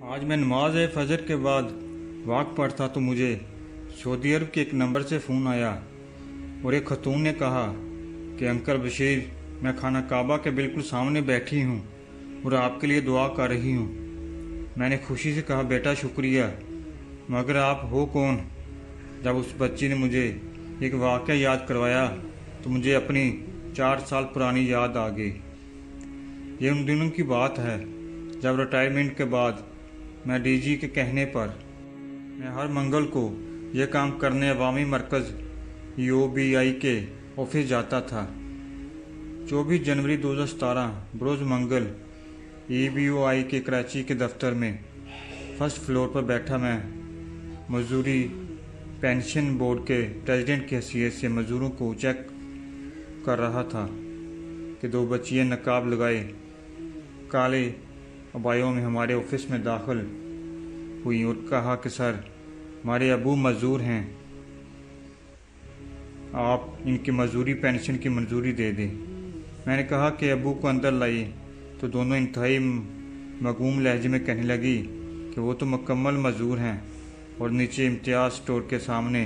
आज मैं नमाज फजर के बाद वॉक पर था तो मुझे सऊदी अरब के एक नंबर से फ़ोन आया और एक खतून ने कहा कि अंकल बशीर, मैं खाना काबा के बिल्कुल सामने बैठी हूँ और आपके लिए दुआ कर रही हूँ। मैंने खुशी से कहा, बेटा शुक्रिया, मगर आप हो कौन? जब उस बच्ची ने मुझे एक वाक़या याद करवाया तो मुझे अपनी 4 साल पुरानी याद आ गई। ये उन दिनों की बात है जब रिटायरमेंट के बाद मैं डीजी के कहने पर मैं हर मंगल को यह काम करने अवामी मरकज़ UOBI के ऑफिस जाता था। 24 जनवरी 2017 बरोज़ मंगल EBOI के कराची के दफ्तर में फर्स्ट फ्लोर पर बैठा मैं मजदूरी पेंशन बोर्ड के प्रेसिडेंट की हैसियत से मजदूरों को चेक कर रहा था कि 2 बच्चियां नकाब लगाए काले अबायों में हमारे ऑफिस में दाखिल हुई और कहा कि सर, हमारे अबू मजदूर हैं, आप इनकी मजदूरी पेंशन की मंजूरी दे दें। मैंने कहा कि अबू को अंदर लाइए तो दोनों इंतहाई मगूम लहजे में कहने लगी कि वो तो मुकम्मल मजदूर हैं और नीचे इम्तियाज़ स्टोर के सामने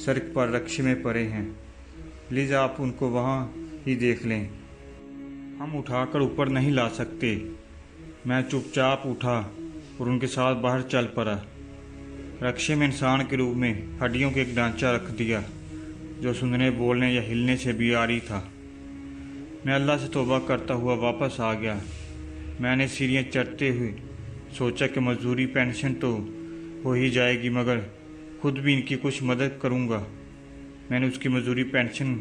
सड़क पर रक्शे में पड़े हैं, प्लीज़ आप उनको वहाँ ही देख लें, हम उठाकर ऊपर नहीं ला सकते। मैं चुपचाप उठा और उनके साथ बाहर चल पड़ा। रक्शे में इंसान के रूप में हड्डियों का एक ढांचा रख दिया जो सुनने, बोलने या हिलने से भी आरी था। मैं अल्लाह से तौबा करता हुआ वापस आ गया। मैंने सीढ़ियाँ चढ़ते हुए सोचा कि मजदूरी पेंशन तो हो ही जाएगी, मगर खुद भी इनकी कुछ मदद करूँगा। मैंने उसकी मजदूरी पेंशन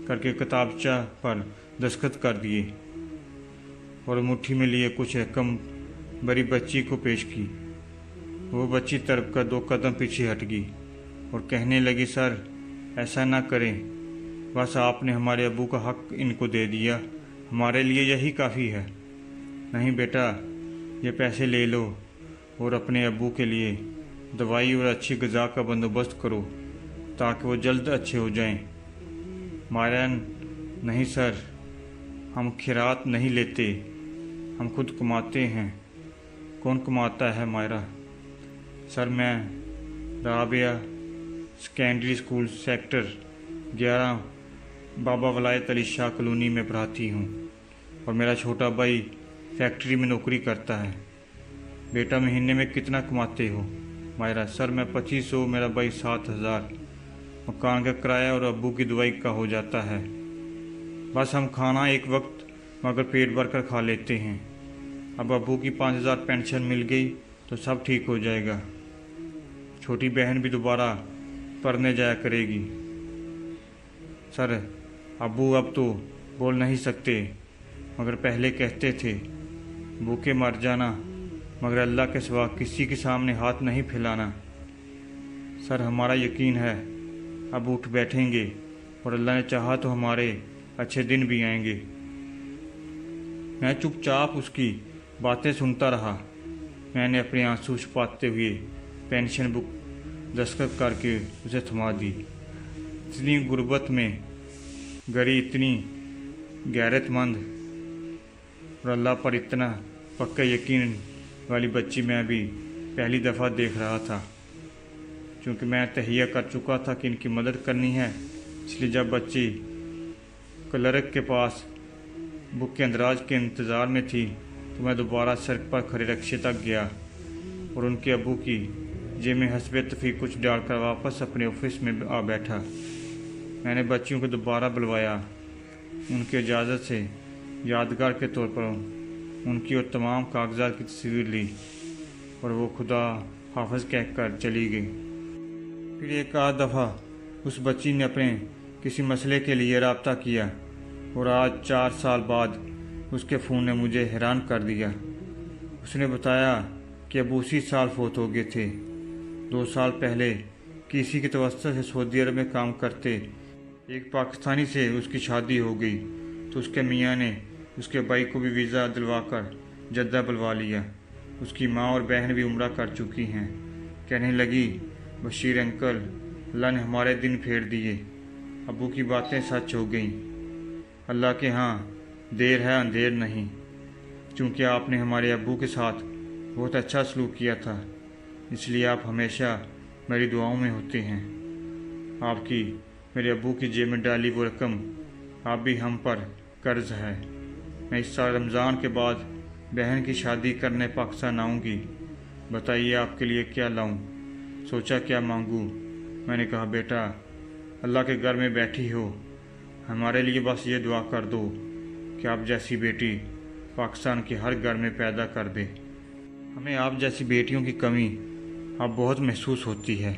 करके किताबचा पर दस्तखत कर दिए और मुट्ठी में लिए कुछ रकम बड़ी बच्ची को पेश की। वो बच्ची तरफ का 2 कदम पीछे हट गई और कहने लगी, सर ऐसा ना करें, बस आपने हमारे अबू का हक इनको दे दिया, हमारे लिए यही काफ़ी है। नहीं बेटा, ये पैसे ले लो और अपने अबू के लिए दवाई और अच्छी ग़िज़ा का बंदोबस्त करो ताकि वो जल्द अच्छे हो जाएं। मायरा, नहीं सर, हम खैरात नहीं लेते, हम खुद कमाते हैं। कौन कमाता है मायरा? सर, मैं राबिया सेकेंडरी स्कूल सेक्टर 11 बाबा वलायत अली शाह कॉलोनी में पढ़ाती हूँ और मेरा छोटा भाई फैक्ट्री में नौकरी करता है। बेटा, महीने में कितना कमाते हो? मायरा, सर मैं 2500, मेरा भाई 7000, मकान का किराया और अब्बू की दवाई का हो जाता है। बस हम खाना एक वक्त मगर पेट भर कर खा लेते हैं। अब अब्बू की 5000 पेंशन मिल गई तो सब ठीक हो जाएगा। छोटी बहन भी दोबारा पढ़ने जाया करेगी। सर, अब्बू अब तो बोल नहीं सकते, मगर पहले कहते थे भूखे मर जाना, मगर अल्लाह के सिवा किसी के सामने हाथ नहीं फैलाना। सर, हमारा यकीन है अब उठ बैठेंगे और अल्लाह ने चाहा तो हमारे अच्छे दिन भी आएंगे। मैं चुपचाप उसकी बातें सुनता रहा। मैंने अपने आंसू छुपाते हुए पेंशन बुक दस्तखत करके उसे थमा दी। इतनी गुर्बत में गरी, इतनी गैरतमंद और अल्लाह पर इतना पक्का यकीन वाली बच्ची मैं भी पहली दफ़ा देख रहा था। क्योंकि मैं तहिया कर चुका था कि इनकी मदद करनी है, इसलिए जब बच्ची क्लर्क के पास बुक के अंदराज के इंतज़ार में थी तो मैं दोबारा सड़क पर खड़े रक्शे तक गया और उनके अबू की जेब में हस्बे तफीक कुछ डालकर वापस अपने ऑफिस में आ बैठा। मैंने बच्चियों को दोबारा बुलवाया। उनकी इजाज़त से यादगार के तौर पर उनकी और तमाम कागजात की तस्वीर ली और वो खुदा हाफिज़ कहकर चली गई। फिर एक आध दफ़ा उस बच्ची ने अपने किसी मसले के लिए रब्ता किया और आज 4 साल बाद उसके फ़ोन ने मुझे हैरान कर दिया। उसने बताया कि अब उसी साल फौत हो गए थे। 2 साल पहले किसी की तवस्सुत से सऊदी अरब में काम करते एक पाकिस्तानी से उसकी शादी हो गई तो उसके मियाँ ने उसके भाई को भी वीज़ा दिलवाकर जद्दा बुलवा लिया। उसकी माँ और बहन भी उम्रा कर चुकी हैं। कहने लगी, बशीर अंकल, अल्लाह ने हमारे दिन फेर दिए, अबू की बातें सच हो गईं। अल्लाह के यहाँ देर है अंधेर नहीं, क्योंकि आपने हमारे अब्बू के साथ بہت اچھا سلوک کیا تھا، اس لیے آپ ہمیشہ میری دعاؤں میں ہوتے ہیں۔ آپ کی میرے ابو کی جیب میں ڈالی وہ رقم آپ بھی ہم پر قرض ہے۔ میں اس سال رمضان کے بعد بہن کی شادی کرنے پاکستان آؤں گی، بتائیے آپ کے لیے کیا لاؤں؟ سوچا کیا مانگوں؟ میں نے کہا بیٹا، اللہ کے گھر میں بیٹھی ہو، ہمارے لیے بس یہ دعا کر دو کہ آپ جیسی بیٹی پاکستان کے ہر گھر میں پیدا کر دے۔ ہمیں آپ جیسی بیٹیوں کی کمی اب بہت محسوس ہوتی ہے۔